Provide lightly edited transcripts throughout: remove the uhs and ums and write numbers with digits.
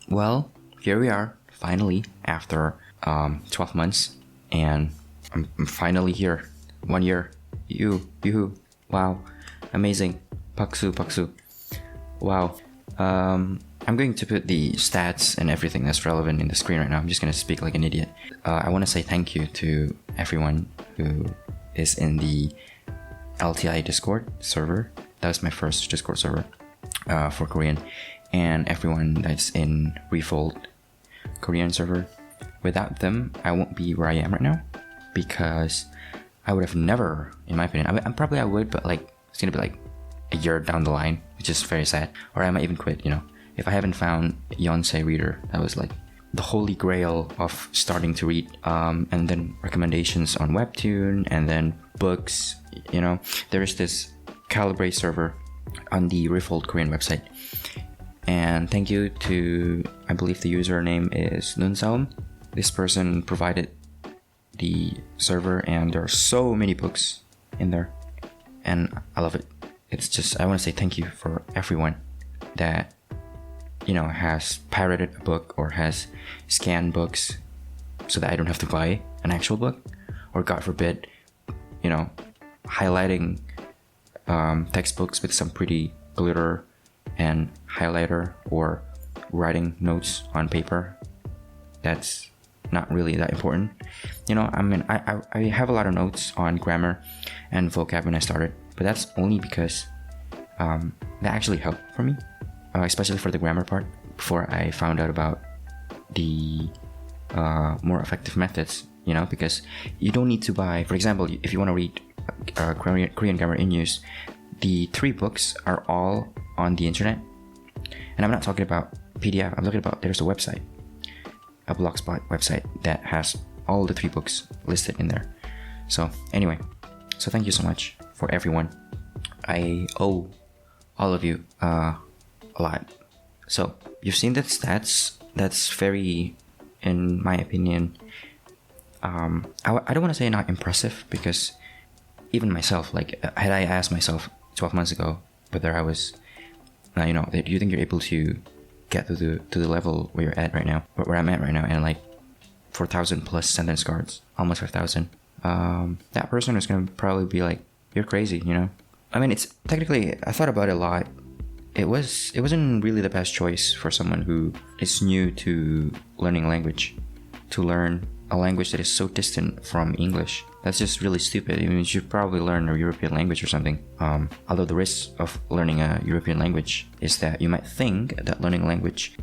Well, here we are, finally, after 12 months, and I'm finally here. 1 year. Yoo-hoo. Wow. Amazing. Paksu. Wow. I'm going to put the stats and everything that's relevant in the screen right now. I'm just going to speak like an idiot. I want to say thank you to everyone who is in the LTI Discord server. That was my first Discord server for Korean. And everyone that's in Refold Korean server. Without them, I won't be where I am right now, because I would have never, in my opinion, I would, but like it's gonna be like a year down the line, which is very sad. Or I might even quit, if I haven't found Yonsei Reader. That was like the holy grail of starting to read, and then recommendations on Webtoon, and then books. There is this Calibrate server on the Refold Korean website. And thank you to, I believe the username is Nunsaum. This person provided the server, and there are so many books in there, and I love it. It's just, I want to say thank you for everyone that, has pirated a book or has scanned books so that I don't have to buy an actual book, or God forbid, highlighting textbooks with some pretty glitter and highlighter, or writing notes on paper that's not really that important. I have a lot of notes on grammar and vocab when I started, but that's only because that actually helped for me, especially for the grammar part, before I found out about the more effective methods, because you don't need to buy, for example, if you want to read Korean grammar in use, the 3 books are all on the internet. And I'm not talking about PDF, I'm talking about, there's a website, a Blogspot website that has all the 3 books listed in there. So anyway, so thank you so much for everyone. I owe all of you a lot. So you've seen the stats. That's very, in my opinion, I don't want to say not impressive, because even myself, like, had I asked myself 12 months ago whether I was, do you think you're able to get to the level where you're at right now, where I'm at right now, and like 4,000 plus sentence cards, almost 5,000, that person is gonna probably be like, you're crazy, it's technically, I thought about it a lot. It wasn't really the best choice for someone who is new to learning language, to learn a language that is so distant from English. That's just really stupid. You should probably learn a European language or something. Although the risk of learning a European language is that you might think that learning a language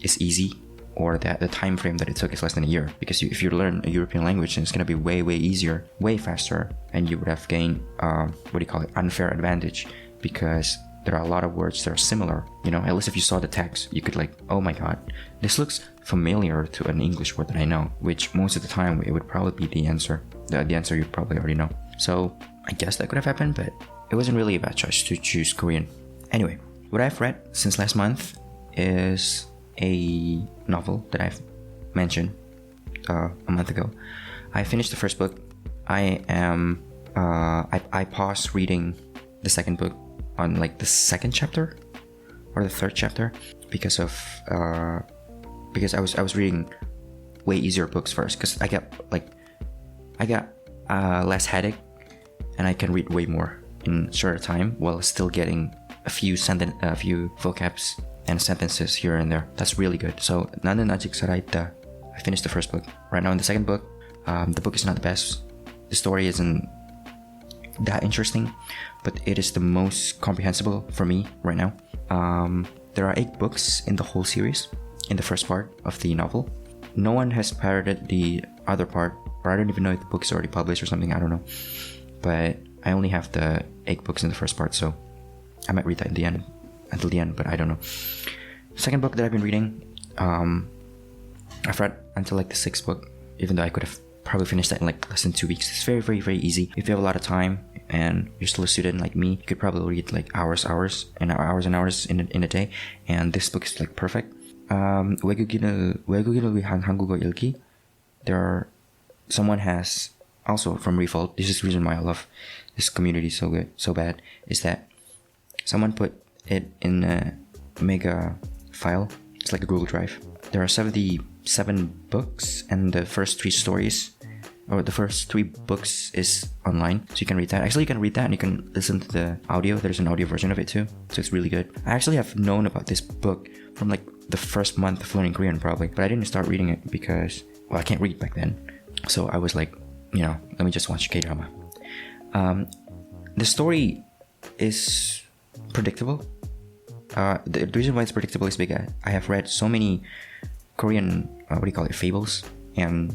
is easy, or that the time frame that it took is less than a year. Because if you learn a European language, then it's going to be way, way easier, way faster, and you would have gained, unfair advantage, because there are a lot of words that are similar. At least if you saw the text, you could like, oh my god, this looks familiar to an English word that I know, which most of the time it would probably be the answer. The answer you probably already know. So I guess that could have happened, but it wasn't really a bad choice to choose Korean. Anyway, what I've read since last month is a novel that I've mentioned a month ago. I finished the first book. I paused reading the second book on like the second chapter or the third chapter because I was reading way easier books first, because I got less headache, and I can read way more in shorter time while still getting a few vocabs and sentences here and there. That's really good. So 나는 아직 살아있다. I finished the first book. Right now in the second book, the book is not the best. The story isn't that interesting, but it is the most comprehensible for me right now. There are 8 books in the whole series, in the first part of the novel. No one has pirated the other part, or I don't even know if the book is already published or something, I don't know. But I only have the 8 books in the first part, so I might read that until the end, but I don't know. Second book that I've been reading, I've read until like the 6th book, even though I could have probably finished that in like less than 2 weeks. It's very, very, very easy. If you have a lot of time and you're still a student like me, you could probably read like hours and hours in a day, and this book is like perfect. 외국인을 위한 한국어 읽기. Someone has also from Refold. This is the reason why I love this community so bad, is that someone put it in a mega file. It's like a Google Drive. There are 77 books, and the first 3 stories, or the first 3 books, is online, so you can read that. Actually, you can read that and you can listen to the audio. There's an audio version of it too, so it's really good. I actually have known about this book from like the first month of learning Korean probably, but I didn't start reading it because, well, I can't read back then. So I was like, let me just watch K-drama. The story is predictable. The reason why it's predictable is because I have read so many Korean, fables and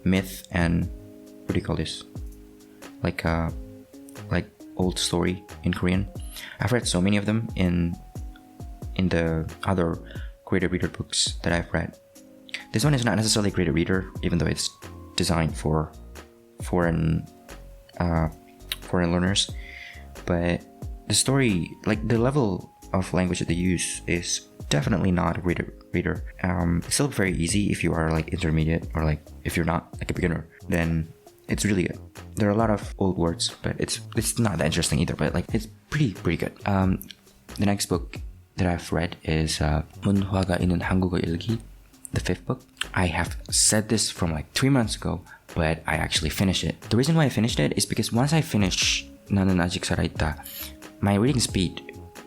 myth and like old story in Korean. I've read so many of them in the other creator reader books that I've read. This one is not necessarily a creator reader, even though it's designed for foreign learners, but the story, like the level of language that they use, is definitely not a reader. It's still very easy if you are like intermediate, or like if you're not like a beginner, then it's really good. There are a lot of old words, but it's not that interesting either, but like it's pretty good. The next book that I've read is 문화가 있는 한국어 일기, the 5th book. I have said this from like 3 months ago, but I actually finished it. The reason why I finished it is because once I finish 나는 아직 살아있다, my reading speed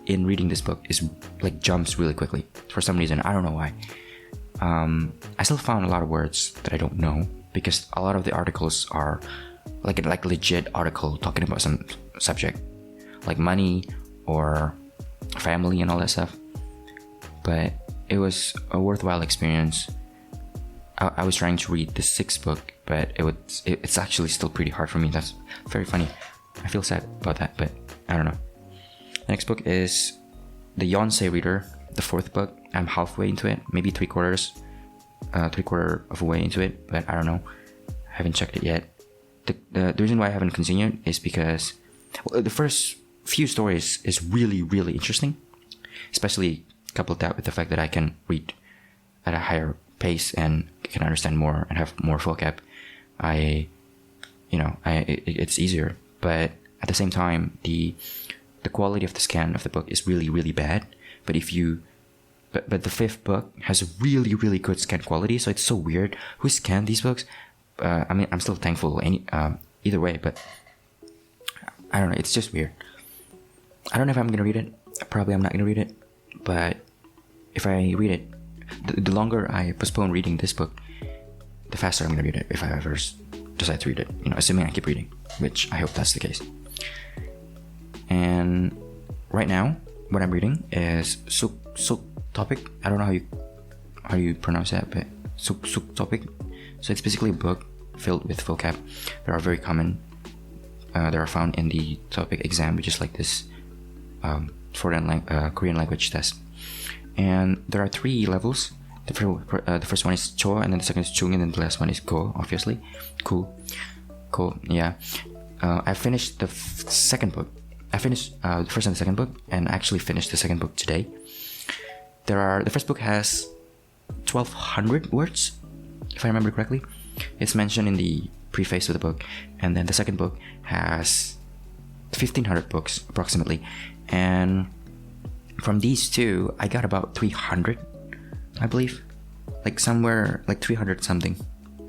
in reading this book is like jumps really quickly. For some reason, I don't know why. I still found a lot of words that I don't know, because a lot of the articles are like legit article talking about some subject like money or family and all that stuff. But it was a worthwhile experience. I was trying to read the 6th book, but it's actually still pretty hard for me. That's very funny. I feel sad about that, but I don't know. The next book is The Yonsei Reader, the 4th book. I'm halfway into it, maybe three-quarter of a way into it, but I don't know. I haven't checked it yet. The reason why I haven't continued is because the first few stories is really, really interesting, especially coupled that with the fact that I can read at a higher pace and can understand more and have more vocab. It's easier, but at the same time, the quality of the scan of the book is really, really bad. But the 5th book has really, really good scan quality, so it's so weird. Who scanned these books? I'm still thankful either way, but I don't know, it's just weird. I don't know if I'm gonna read it. Probably I'm not gonna read it, but if I read it, the longer I postpone reading this book, the faster I'm gonna read it if I ever decide to read it, assuming I keep reading, which I hope that's the case. And right now, what I'm reading is Suk Topic. I don't know how you pronounce that, but Suk Topic. So it's basically a book filled with vocab that are very common. That are found in the topic exam, which is like this foreign Korean language test. And there are 3 levels. The first one is Cho, and then the second is Chung, and then the last one is Go, obviously. Cool, yeah. I finished the 2nd book. I finished the first and the 2nd book, and actually finished the 2nd book today. The first book has 1,200 words, if I remember correctly. It's mentioned in the preface of the book, and then the 2nd book has 1,500 books approximately. And from these 2, I got about 300, I believe, like somewhere like 300 something,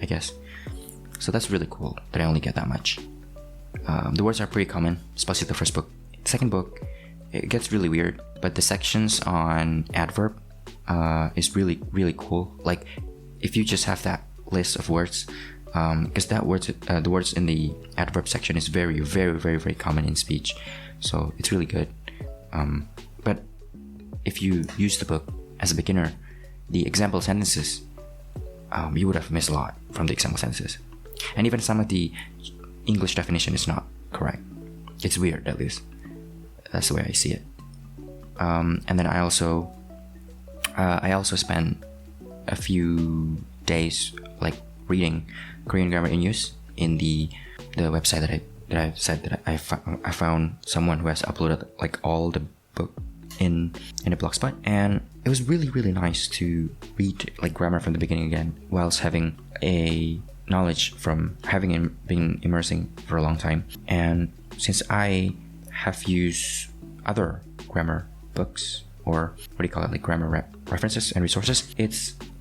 I guess. So that's really cool that I only get that much. The words are pretty common, especially the first book. The 2nd book, it gets really weird, but the sections on adverb is really, really cool. Like if you just have that list of words, because the words in the adverb section is very, very, very, very common in speech, so it's really good. But if you use the book as a beginner, the example sentences, you would have missed a lot from the example sentences, and even some of the English definition is not correct. It's weird, at least. That's the way I see it. And then I also spent a few days like reading Korean grammar in use in the website that I said that I found someone who has uploaded like all the book in a blogspot, and it was really, really nice to read like grammar from the beginning again, whilst having a knowledge from having been immersing for a long time. And since I have used other grammar books, or like grammar references and resources,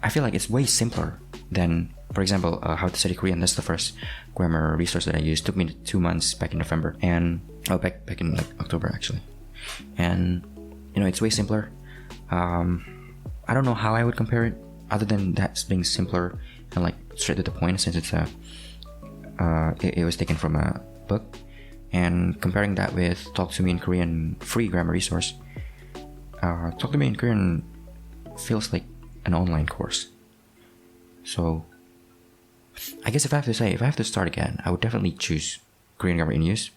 I feel like it's way simpler than, for example, How to Study Korean. That's the first grammar resource that I used. It took me 2 months back in November, and back in like October actually. And it's way simpler. I don't know how I would compare it other than that being simpler and like straight to the point, since it's it was taken from a book. And comparing that with Talk to Me in Korean free grammar resource, Talk to Me in Korean feels like an online course. So I guess if I have to start again, I would definitely choose Korean Grammar in Use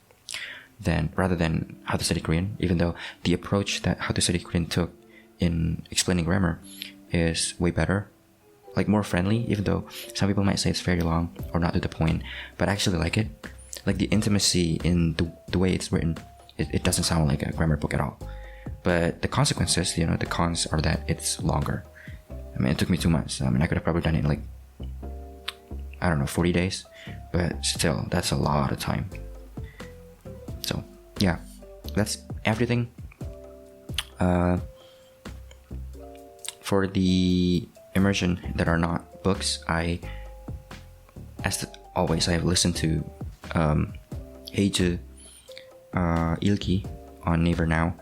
rather than How to Study Korean, even though the approach that How to Study Korean took in explaining grammar is way better, like more friendly, even though some people might say it's very long or not to the point, but I actually like it. Like the intimacy in the way it's written, it doesn't sound like a grammar book at all. But the consequences, the cons are that it's longer. I mean, it took me 2 months. I mean, I could have probably done it in like, I don't know, 40 days, but still, that's a lot of time. So yeah, that's everything. For the immersion that are not books, as always, I have listened to Heiju Ilki on Naver Now,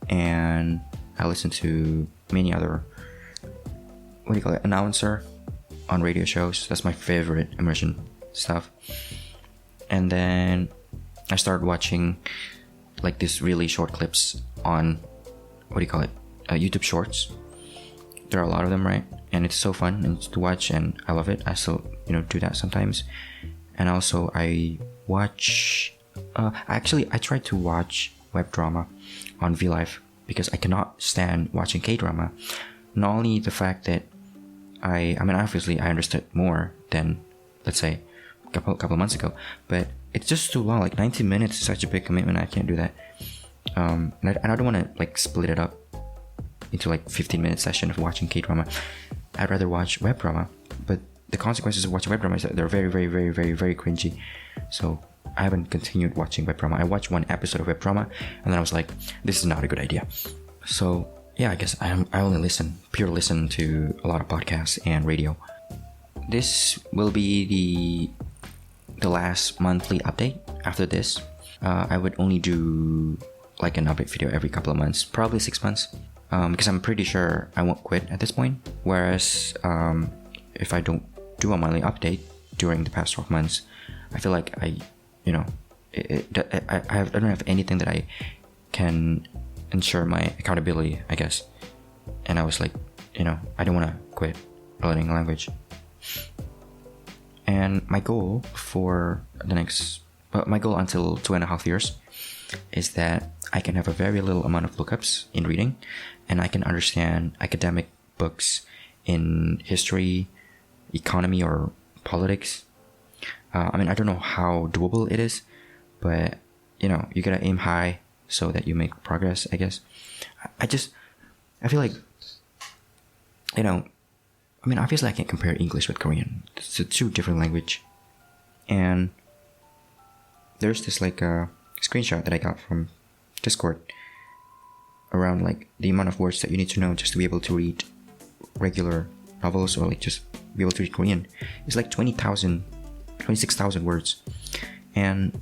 and I listen to many other announcer on radio shows. That's my favorite immersion stuff. And then I started watching like these really short clips on YouTube Shorts. There are a lot of them, right? And it's so fun and to watch, and I love it. I still do that sometimes. And also I watch I tried to watch web drama on VLive because I cannot stand watching K-drama. Not only the fact that I mean obviously I understood more than, let's say, a couple of months ago, but it's just too long. Like 90 minutes is such a big commitment. I can't do that. And I don't want to like split it up into like 15-minute session of watching K-drama. I'd rather watch web drama, but the consequences of watching web drama is that they're very, very, very, very, very cringy. So I haven't continued watching web drama. I watched one episode of web drama, and then I was like, this is not a good idea. So yeah, I guess I only pure listen to a lot of podcasts and radio. This will be the last monthly update. After this, I would only do like an update video every couple of months, probably 6 months, because I'm pretty sure I won't quit at this point. Whereas if I don't do a monthly update during the past 12 months, I feel like I don't have anything that I can ensure my accountability, I guess. And I was like, I don't want to quit learning a language. And my goal for my goal until 2.5 years is that I can have a very little amount of lookups in reading, and I can understand academic books in history, economy, or politics. I mean, I don't know how doable it is, but you gotta aim high so that you make progress, I guess. I feel like, I mean, obviously I can't compare English with Korean. It's a two different language. And there's this like a screenshot that I got from Discord around like the amount of words that you need to know just to be able to read regular novels, or like just be able to read Korean. It's like 26,000 words. And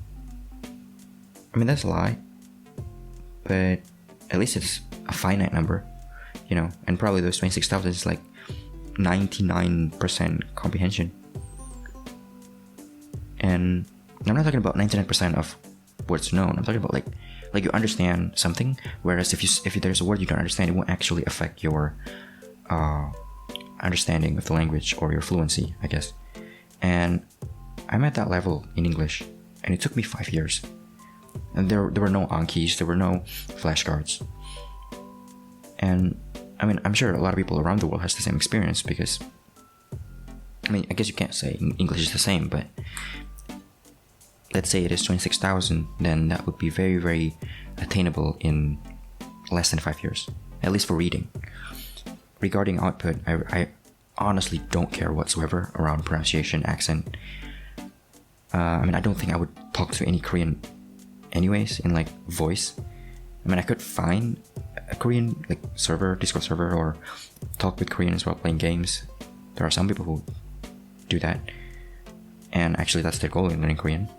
I mean, that's a lie, but at least it's a finite number, and probably those 26,000 is like 99% comprehension. And I'm not talking about 99% of words known. I'm talking about like you understand something, whereas if there's a word you don't understand, it won't actually affect your understanding of the language or your fluency, I guess. And I'm at that level in English, and it took me 5 years. And there were no Ankis, there were no flashcards. And I mean, I'm sure a lot of people around the world has the same experience, because I mean, I guess you can't say English is the same, but let's say it is 26,000, then that would be very, very attainable in less than 5 years, at least for reading. Regarding output, I honestly don't care whatsoever around pronunciation, accent. I mean, I don't think I would talk to any Korean anyways in like voice. I mean, I could find a Korean like server, Discord server, or talk with Koreans while playing games. There are some people who do that, and actually that's their goal in learning Korean,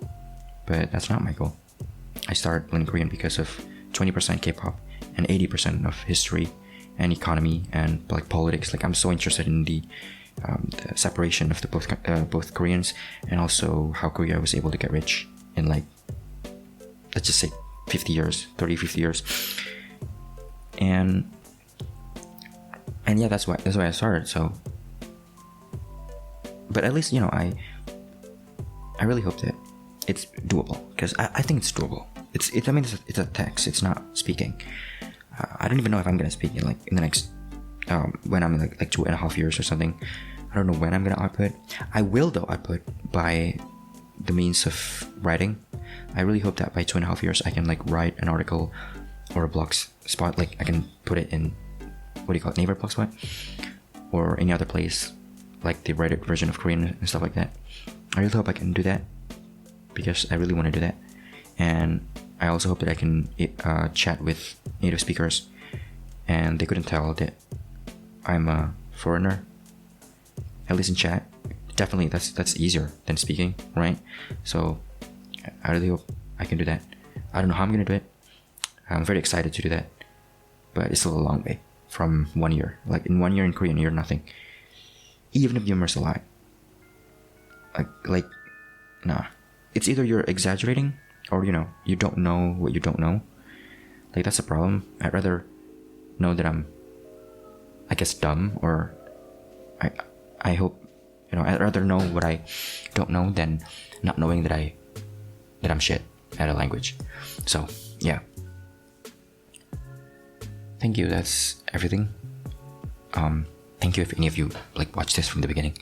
but that's not my goal. I started learning Korean because of 20% K-pop and 80% of history and economy and like politics. Like I'm so interested in the separation of the both Koreans, and also how Korea was able to get rich in like, let's just say 50 years, 30, 50 years. And yeah, that's why I started. So, but at least, you know, I really hope that it's doable, because I think it's doable. I mean, it's a text. It's not speaking. I don't even know if I'm gonna speak in the next when I'm in like 2.5 years or something. I don't know when I'm gonna output. I will though output by the means of writing. I really hope that by 2.5 years I can like write an article or a blog spot. Like I can put it in, what do you call it, Naver Blogspot or any other place, like the Reddit version of Korean and stuff like that. I really hope I can do that, because I really want to do that. And I also hope that I can chat with native speakers and they couldn't tell that I'm a foreigner, at least in chat. Definitely that's easier than speaking, right? So I really hope I can do that. I don't know how I'm gonna do it. I'm very excited to do that, but it's still a long way from 1 year. Like in 1 year in Korean, you're nothing. Even if you immerse a lot, like nah, it's either you're exaggerating or, you know, you don't know what you don't know. Like that's a problem. I'd rather know that I'm, I guess, dumb, or I hope, you know, I'd rather know what I don't know than not knowing that I'm shit at a language. So yeah. Thank you. That's everything. Thank you if any of you like watched this from the beginning.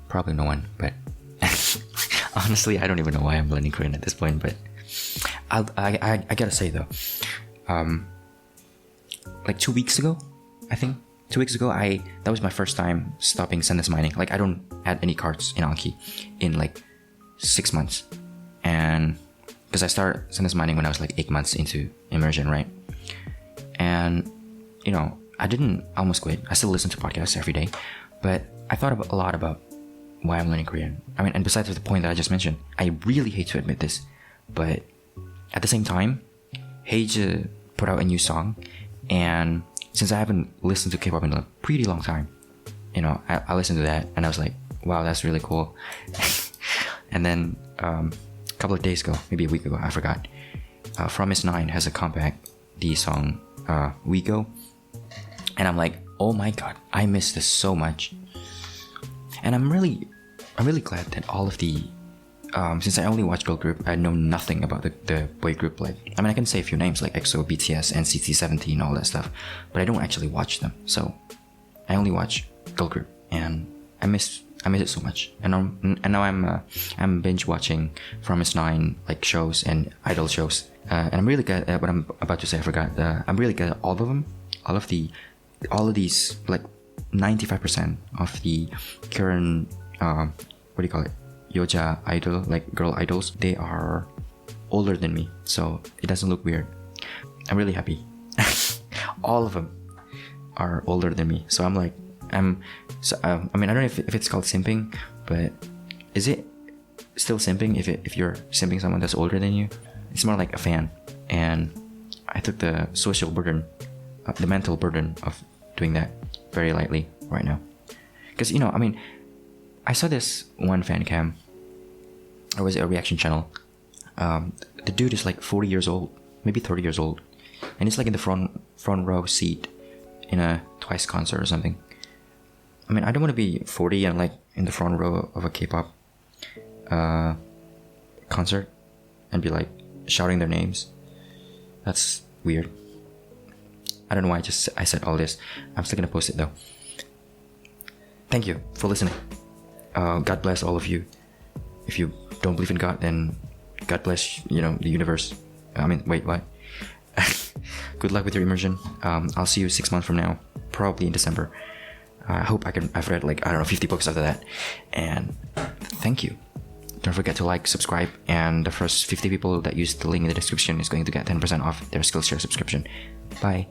Probably no one, but honestly, I don't even know why I'm learning Korean at this point. But I gotta say though, like 2 weeks ago, I think 2 weeks ago, that was my first time stopping sentence mining. Like I don't add any cards in Anki in like 6 months, and because I started sentence mining when I was like 8 months into Immersion, right? And you know, I didn't almost quit. I still listen to podcasts every day, but I thought a lot about why I'm learning Korean. I mean, and besides the point that I just mentioned, I really hate to admit this, but at the same time, Heije put out a new song, and since I haven't listened to K-pop in a pretty long time, you know, I listened to that and I was like, wow, that's really cool. And then a couple of days ago, maybe a week ago, I forgot, From Is 9 has a comeback, the song We Go, and I'm like, oh my god, I miss this so much. And I'm really glad that all of the since I only watch girl group, I know nothing about the boy group. Like, I mean, I can say a few names like EXO, BTS, NCT 17, all that stuff, but I don't actually watch them. So I only watch girl group, and I miss it so much. And now I'm binge watching From Is 9 like shows and idol shows, and I'm really good at what I'm about to say. I forgot. I'm really good at all of them, all of these, like 95% of the current what do you call it, Yoja idol, like girl idols, they are older than me, so it doesn't look weird. I'm really happy. All of them are older than me, so I'm like, I mean, I don't know if it's called simping, but is it still simping if you're simping someone that's older than you? It's more like a fan, and I took the social burden, the mental burden of doing that very lightly right now, because, you know, I mean, I saw this one fan cam, or was it a reaction channel? The dude is like 40 years old, maybe 30 years old, and he's like in the front row seat in a Twice concert or something. I mean, I don't want to be 40 and like in the front row of a K-pop concert and be like shouting their names. That's weird. I don't know why I said all this. I'm still gonna post it though. Thank you for listening. God bless all of you. If you don't believe in God, then God bless, you know, the universe. I mean, wait, what? Good luck with your immersion. I'll see you 6 months from now, probably in December. I hope I've read like, I don't know, 50 books after that. And thank you. Don't forget to like, subscribe, and the first 50 people that use the link in the description is going to get 10% off their Skillshare subscription. Bye.